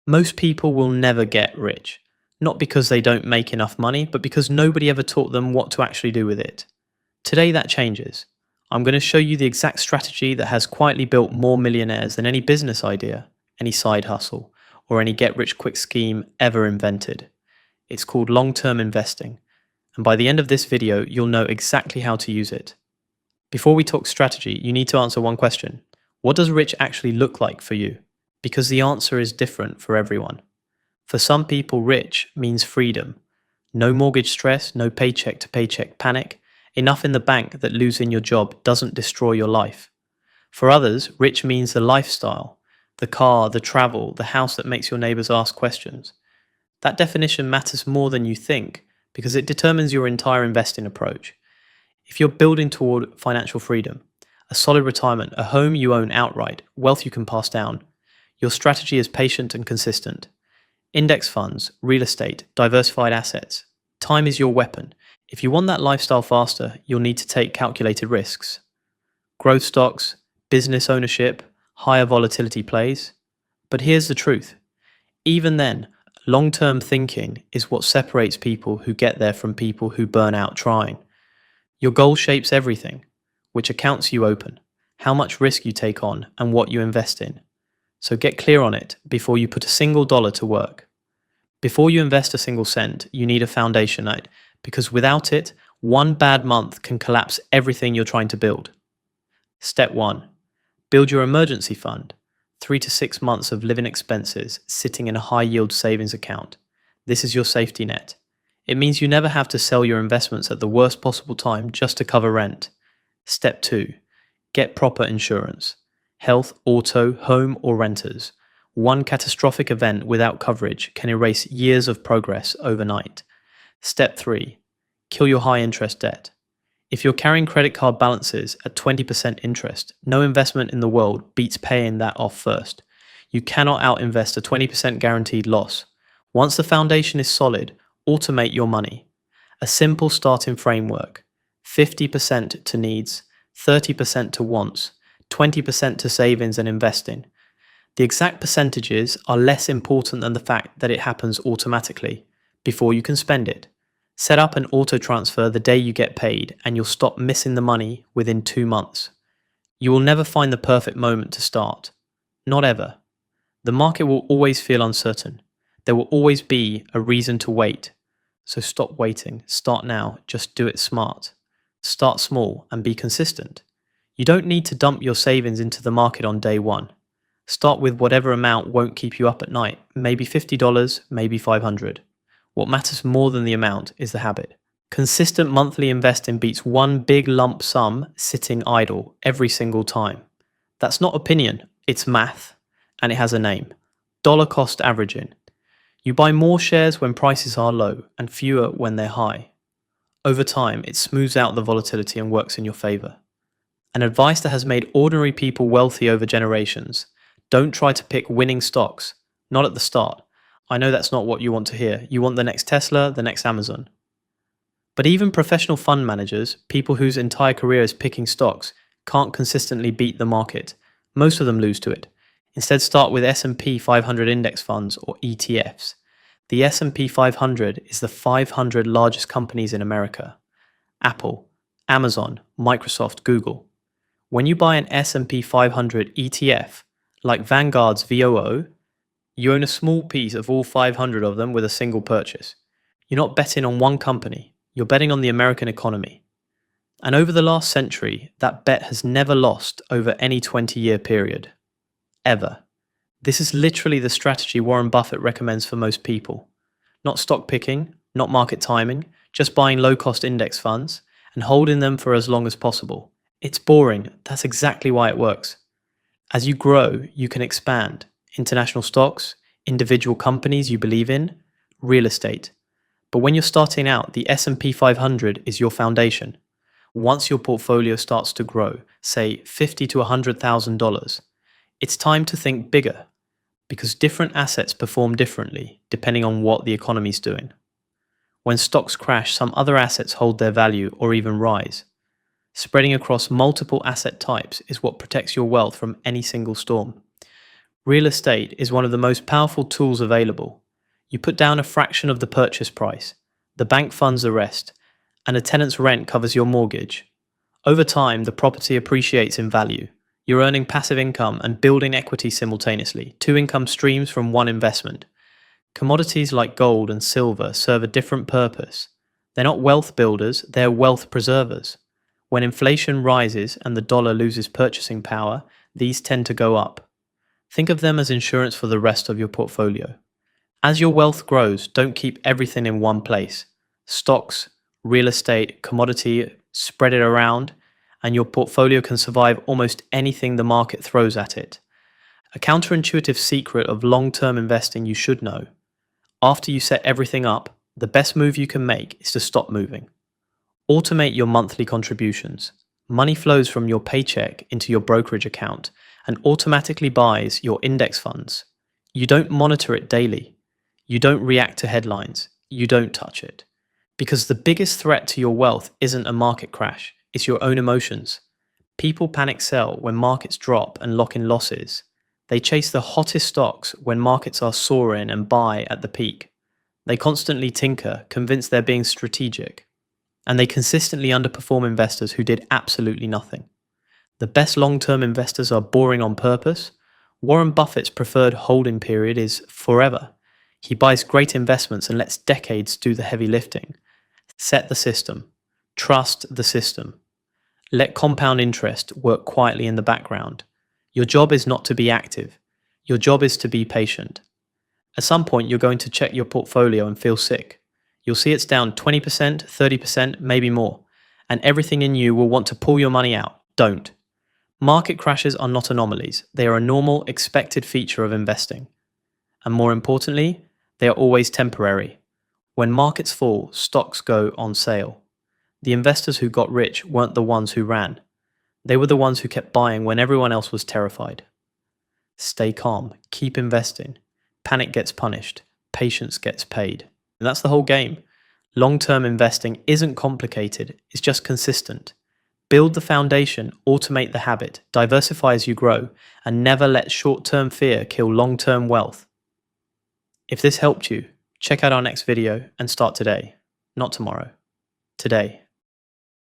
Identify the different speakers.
Speaker 1: Most people will never get rich, not because they don't make enough money, but because nobody ever taught them what to actually do with it. Today that changes. I'm going to show you the exact strategy that has quietly built more millionaires than any business idea, any side hustle, or any get rich quick scheme ever invented. It's called long-term investing, and by the end of this video, you'll know exactly how to use it. Before we talk strategy, you need to answer one question. What does rich actually look like for you? Because the answer is different for everyone. For some people, rich means freedom. No mortgage stress, no paycheck to paycheck panic, enough in the bank that losing your job doesn't destroy your life. For others, rich means the lifestyle, the car, the travel, the house that makes your neighbors ask questions. That definition matters more than you think because it determines your entire investing approach. If you're building toward financial freedom, a solid retirement, a home you own outright, wealth you can pass down, your strategy is patient and consistent. Index funds, real estate, diversified assets. Time is your weapon. If you want that lifestyle faster, you'll need to take calculated risks. Growth stocks, business ownership, higher volatility plays. But here's the truth. Even then, long-term thinking is what separates people who get there from people who burn out trying. Your goal shapes everything, which accounts you open, how much risk you take on, and what you invest in. So get clear on it before you put a single dollar to work. Before you invest a single cent, you need a foundation note, because without it, one bad month can collapse everything you're trying to build. Step 1. Build your emergency fund. 3 to 6 months of living expenses sitting in a high-yield savings account. This is your safety net. It means you never have to sell your investments at the worst possible time just to cover rent. Step 2. Get proper insurance. Health, auto, home or renters. One catastrophic event without coverage can erase years of progress overnight. Step 3. Kill your high interest debt. If you're carrying credit card balances at 20% interest, no investment in the world beats paying that off first. You cannot out-invest a 20% guaranteed loss. Once the foundation is solid, automate your money. A simple starting framework. 50% to needs, 30% to wants, 20% to savings and investing. The exact percentages are less important than the fact that it happens automatically before you can spend it. Set up an auto transfer the day you get paid and you'll stop missing the money within 2 months. You will never find the perfect moment to start. Not ever. The market will always feel uncertain. There will always be a reason to wait. So stop waiting. Start now. Just do it smart. Start small and be consistent. You don't need to dump your savings into the market on day one. Start with whatever amount won't keep you up at night. Maybe $50, maybe $500. What matters more than the amount is the habit. Consistent monthly investing beats one big lump sum sitting idle every single time. That's not opinion, it's math, and it has a name. Dollar cost averaging. You buy more shares when prices are low and fewer when they're high. Over time, it smooths out the volatility and works in your favor. An advice that has made ordinary people wealthy over generations. Don't try to pick winning stocks, not at the start. I know that's not what you want to hear. You want the next Tesla, the next Amazon. But even professional fund managers, people whose entire career is picking stocks, can't consistently beat the market. Most of them lose to it. Instead, start with S&P 500 index funds or ETFs. The S&P 500 is the 500 largest companies in America. Apple, Amazon, Microsoft, Google. When you buy an S&P 500 ETF, like Vanguard's VOO, you own a small piece of all 500 of them with a single purchase. You're not betting on one company, you're betting on the American economy. And over the last century, that bet has never lost over any 20-year period. Ever. This is literally the strategy Warren Buffett recommends for most people. Not stock picking, not market timing, just buying low-cost index funds and holding them for as long as possible. It's boring, that's exactly why it works. As you grow, you can expand. International stocks, individual companies you believe in, real estate. But when you're starting out, the S&P 500 is your foundation. Once your portfolio starts to grow, say $50,000 to $100,000, it's time to think bigger, because different assets perform differently depending on what the economy's doing. When stocks crash, some other assets hold their value or even rise. Spreading across multiple asset types is what protects your wealth from any single storm. Real estate is one of the most powerful tools available. You put down a fraction of the purchase price, the bank funds the rest, and a tenant's rent covers your mortgage. Over time, the property appreciates in value. You're earning passive income and building equity simultaneously, two income streams from one investment. Commodities like gold and silver serve a different purpose. They're not wealth builders, they're wealth preservers. When inflation rises and the dollar loses purchasing power, these tend to go up. Think of them as insurance for the rest of your portfolio. As your wealth grows, don't keep everything in one place. Stocks, real estate, commodity, spread it around, and your portfolio can survive almost anything the market throws at it. A counterintuitive secret of long-term investing you should know. After you set everything up, the best move you can make is to stop moving. Automate your monthly contributions. Money flows from your paycheck into your brokerage account and automatically buys your index funds. You don't monitor it daily. You don't react to headlines. You don't touch it. Because the biggest threat to your wealth isn't a market crash, it's your own emotions. People panic sell when markets drop and lock in losses. They chase the hottest stocks when markets are soaring and buy at the peak. They constantly tinker, convinced they're being strategic. And they consistently underperform investors who did absolutely nothing. The best long-term investors are boring on purpose. Warren Buffett's preferred holding period is forever. He buys great investments and lets decades do the heavy lifting. Set the system. Trust the system. Let compound interest work quietly in the background. Your job is not to be active. Your job is to be patient. At some point, you're going to check your portfolio and feel sick. You'll see it's down 20%, 30%, maybe more. And everything in you will want to pull your money out. Don't. Market crashes are not anomalies. They are a normal, expected feature of investing. And more importantly, they are always temporary. When markets fall, stocks go on sale. The investors who got rich weren't the ones who ran. They were the ones who kept buying when everyone else was terrified. Stay calm. Keep investing. Panic gets punished. Patience gets paid. And that's the whole game. Long-term investing isn't complicated. It's just consistent. Build the foundation, automate the habit, diversify as you grow, and never let short-term fear kill long-term wealth. If this helped you, check out our next video and start today, not tomorrow. Today.